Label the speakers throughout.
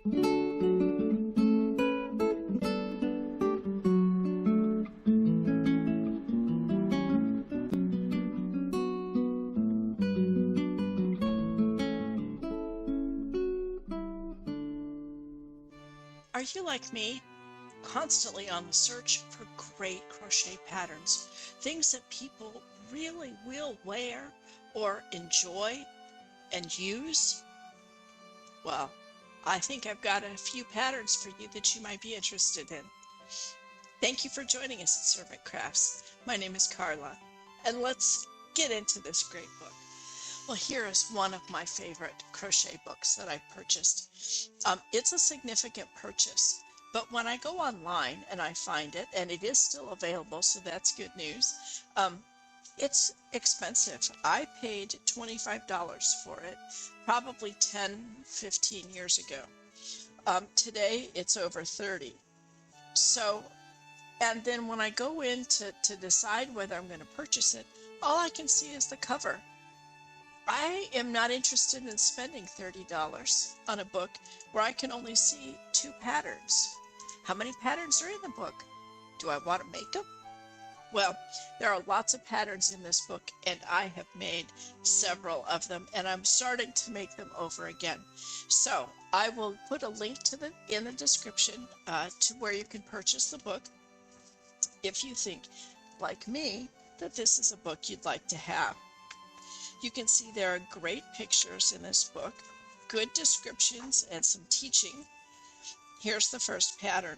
Speaker 1: Are you like me? Constantly on the search for great crochet patterns, things that people really will wear or enjoy and use? Well, I think I've got a few patterns for you that you might be interested in. Thank you for joining us at Servant Crafts. My name is Carla, and let's get into this great book. Well, here is one of my favorite crochet books that I purchased. It's a significant purchase, but when I go online and I find it, and it is still available, so that's good news, it's expensive. I paid $25 for it, probably 10, 15 years ago. Today, it's over 30. So, and then when I go in to decide whether I'm going to purchase it, all I can see is the cover. I am not interested in spending $30 on a book where I can only see 2 patterns. How many patterns are in the book? Do I want to make them? Well, there are lots of patterns in this book, and I have made several of them, and I'm starting to make them over again. So I will put a link in the description to where you can purchase the book if you think, like me, that this is a book you'd like to have. You can see there are great pictures in this book, good descriptions, and some teaching. Here's the first pattern.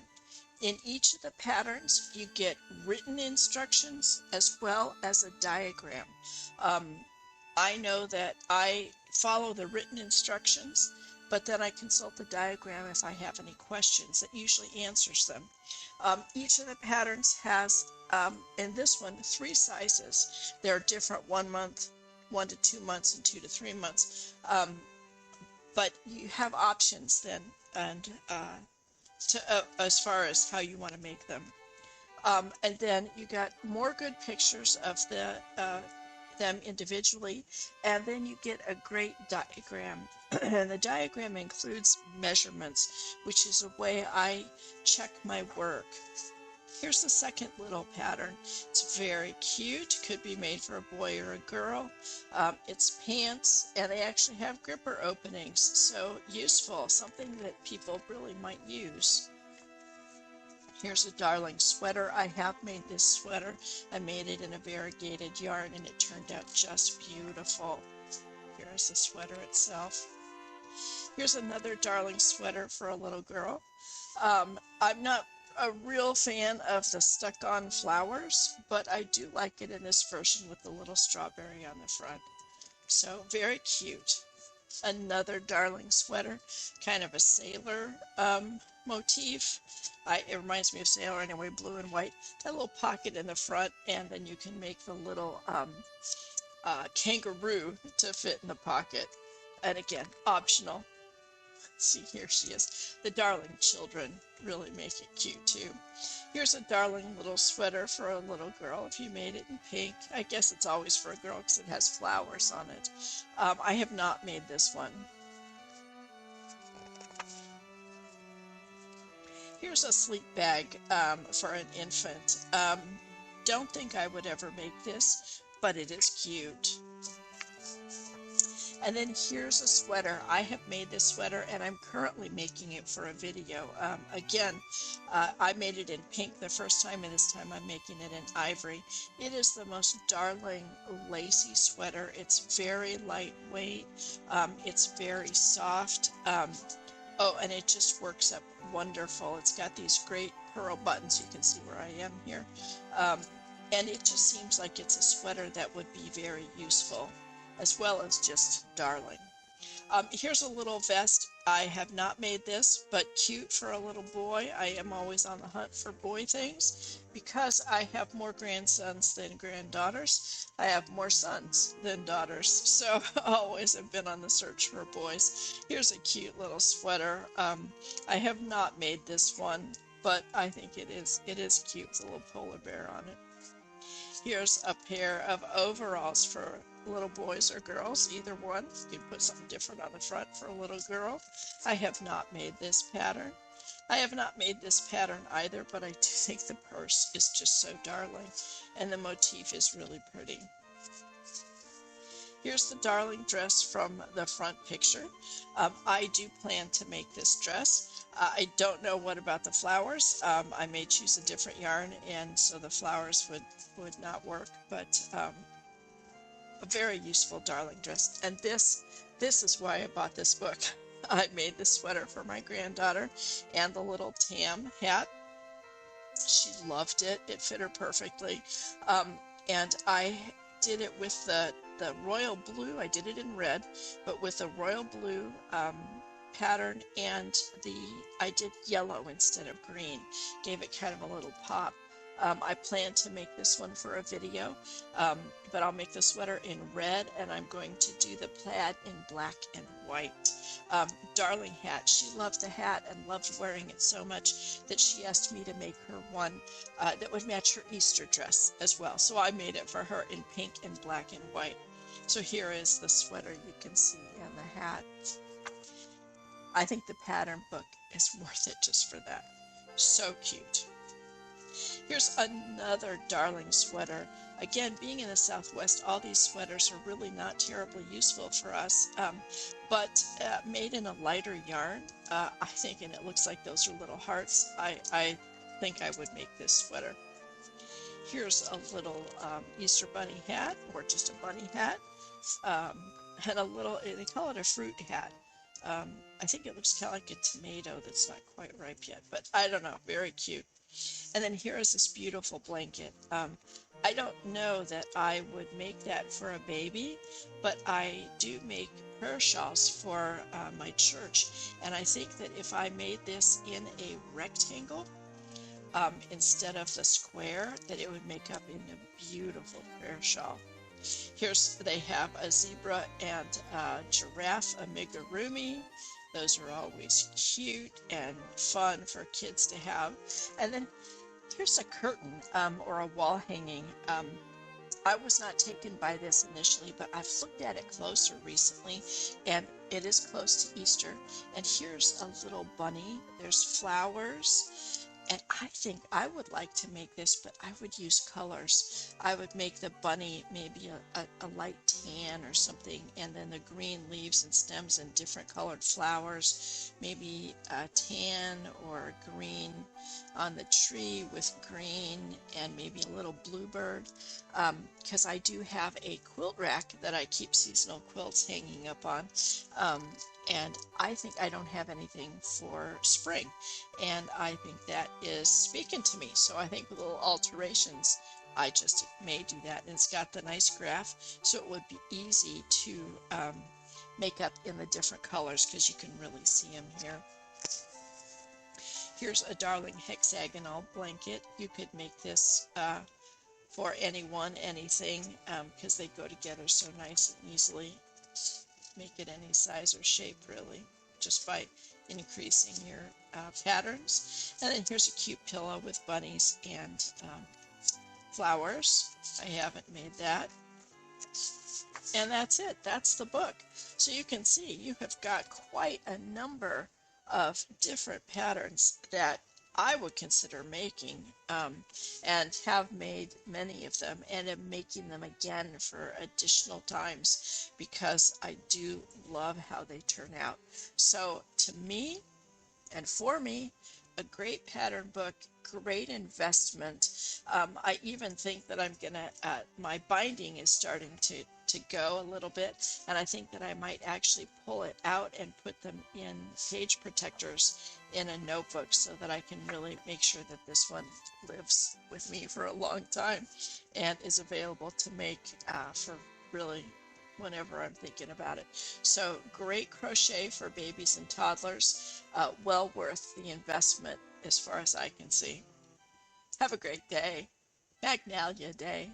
Speaker 1: In each of the patterns, you get written instructions as well as a diagram. I know that I follow the written instructions, but then I consult the diagram if I have any questions. It usually answers them. Each of the patterns has, in this one, 3 sizes. They're different 1 month, 1 to 2 months, and 2 to 3 months. But you have options then, and as far as how you want to make them. And then you got more good pictures of them individually, and then you get a great diagram. And the diagram includes measurements, which is a way I check my work. Here's the second little pattern. It's very cute. Could be made for a boy or a girl. It's pants, and they actually have gripper openings, so useful, something that people really might use. Here's a darling sweater. I have made this sweater. I made it in a variegated yarn, and it turned out just beautiful. Here's the sweater itself. Here's another darling sweater for a little girl. I'm not a real fan of the stuck-on flowers, but I do like it in this version with the little strawberry on the front. So very cute. Another darling sweater, kind of a sailor motif. It reminds me of sailor anyway, blue and white. That little pocket in the front, and then you can make the little kangaroo to fit in the pocket. And again, optional. See, here she is. The darling children really make it cute too. Here's a darling little sweater for a little girl if you made it in pink. I guess it's always for a girl because it has flowers on it. I have not made this one. Here's a sleep bag for an infant. Don't think I would ever make this, but it is cute. And then here's a sweater. I have made this sweater, and I'm currently making it for a video. Again, I made it in pink the first time, and this time I'm making it in ivory. It is the most darling lacy sweater. It's very lightweight. It's very soft. Oh, and it just works up wonderful. It's got these great pearl buttons. You can see where I am here. And it just seems like it's a sweater that would be very useful, as well as just darling. Here's a little vest. I have not made this, but cute for a little boy. I am always on the hunt for boy things because I have more grandsons than granddaughters. I have more sons than daughters, so I always have been on the search for boys. Here's a cute little sweater. I have not made this one, but I think it is cute with a little polar bear on it. Here's a pair of overalls for little boys or girls, either one. You can put something different on the front for a little girl. I have not made this pattern. I have not made this pattern either, but I do think the purse is just so darling, and the motif is really pretty. Here's the darling dress from the front picture. I do plan to make this dress. I don't know what about the flowers. I may choose a different yarn, and so the flowers would not work, but a very useful darling dress. And this is why I bought this book. I made this sweater for my granddaughter and the little tam hat. She loved it. It fit her perfectly. And I did it with the royal blue. I did it in red, but with the royal blue pattern, and I did yellow instead of green. Gave it kind of a little pop. I plan to make this one for a video, but I'll make the sweater in red, and I'm going to do the plaid in black and white. Darling hat. She loved the hat and loved wearing it so much that she asked me to make her one that would match her Easter dress as well. So I made it for her in pink and black and white. So here is the sweater you can see, and the hat. I think the pattern book is worth it just for that. So cute. Here's another darling sweater. Again, being in the Southwest, all these sweaters are really not terribly useful for us, but made in a lighter yarn, I think, and it looks like those are little hearts. I think I would make this sweater. Here's a little Easter bunny hat, or just a bunny hat, and a little, they call it a fruit hat. I think it looks kind of like a tomato that's not quite ripe yet, but I don't know, very cute. And then here is this beautiful blanket. I don't know that I would make that for a baby, but I do make prayer shawls for my church. And I think that if I made this in a rectangle instead of the square, that it would make up in a beautiful prayer shawl. They have a zebra and a giraffe, amigurumi. Those are always cute and fun for kids to have. And then here's a curtain or a wall hanging. I was not taken by this initially, but I've looked at it closer recently, and it is close to Easter. And here's a little bunny. There's flowers. And I think I would like to make this, but I would use colors. I would make the bunny maybe a light tan or something, and then the green leaves and stems and different colored flowers, maybe a tan or green on the tree with green, and maybe a little bluebird, because I do have a quilt rack that I keep seasonal quilts hanging up on. And I think I don't have anything for spring, and I think that is speaking to me. So I think with little alterations, I just may do that. And it's got the nice graph, so it would be easy to make up in the different colors, because you can really see them here. Here's a darling hexagonal blanket. You could make this for anyone, anything, because they go together so nice and easily. Make it any size or shape, really, just by increasing your patterns. And then here's a cute pillow with bunnies and flowers. I haven't made that. And that's it. That's the book. So you can see you have got quite a number of different patterns that I would consider making, and have made many of them, and am making them again for additional times because I do love how they turn out. So to me, and for me, a great pattern book, great investment. I even think that I'm gonna, my binding is starting to go a little bit, and I think that I might actually pull it out and put them in page protectors in a notebook, so that I can really make sure that this one lives with me for a long time and is available to make for really whenever I'm thinking about it. So great crochet for babies and toddlers, well worth the investment as far as I can see. Have a great day. Magnalia Day.